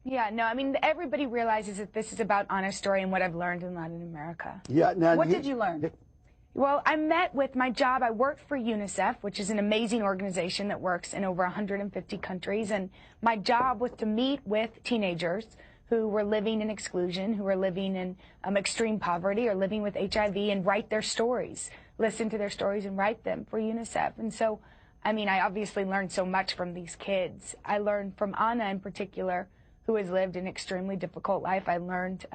Yeah, no, I mean, everybody realizes that this is about Anna's story and what I've learned in Latin America. Yeah. Now, what did you learn? Well, I met with my job. I worked for UNICEF, which is an amazing organization that works in over 150 countries. And my job was to meet with teenagers who were living in exclusion, who were living in extreme poverty or living with HIV, and write their stories, listen to their stories and write them for UNICEF. And so, I mean, I obviously learned so much from these kids. I learned from Anna in particular, who has lived an extremely difficult life. I learned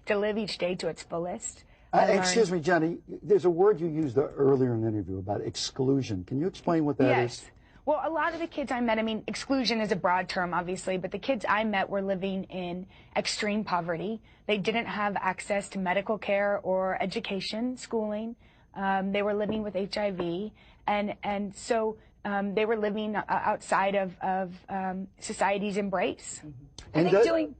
to live each day to its fullest. Excuse me, Jenny, there's a word you used earlier in the interview about exclusion. Can you explain what that is? Well, a lot of the kids I met, I mean, exclusion is a broad term, obviously, but the kids I met were living in extreme poverty. They didn't have access to medical care or education, schooling. They were living with HIV, and so they were living outside of society's embrace. I think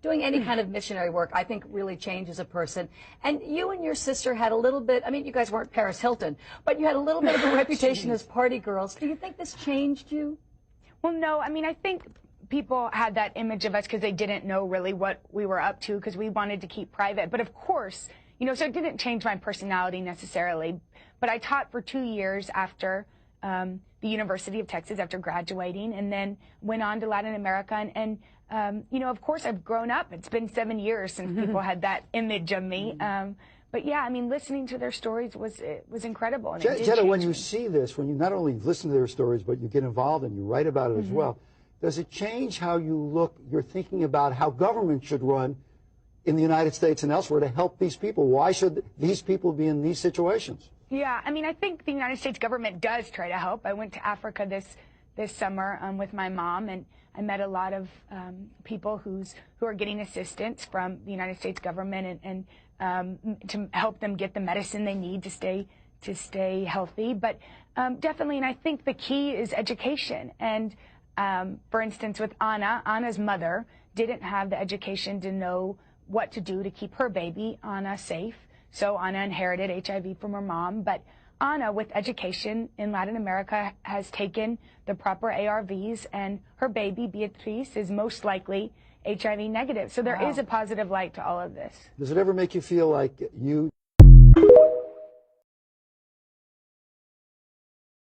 doing any kind of missionary work, I think, really changes a person. And you and your sister had a little bit, I mean, you guys weren't Paris Hilton, but you had a little bit of a reputation as party girls. Do you think this changed you? Well, no, I mean, I think people had that image of us because they didn't know really what we were up to, because we wanted to keep private. But of course, you know, so it didn't change my personality necessarily. But I taught for 2 years after the University of Texas, after graduating, and then went on to Latin America. And you know, of course, I've grown up. It's been 7 years since people had that image of me. But yeah, I mean, listening to their stories was incredible. And Jenna, when you see this, when you not only listen to their stories, but you get involved and you write about it as well, does it change how you look, you're thinking about how government should run in the United States and elsewhere to help these people? Why should these people be in these situations? Yeah, I mean, I think the United States government does try to help. I went to Africa this summer with my mom, and I met a lot of people who are getting assistance from the United States government and to help them get the medicine they need to stay healthy. But definitely, and I think the key is education. And for instance, with Anna's mother didn't have the education to know what to do to keep her baby, Anna, safe. So Anna inherited HIV from her mom, but Anna, with education in Latin America, has taken the proper ARVs, and her baby, Beatriz, is most likely HIV negative. So there is a positive light to all of this. Does it ever make you feel like you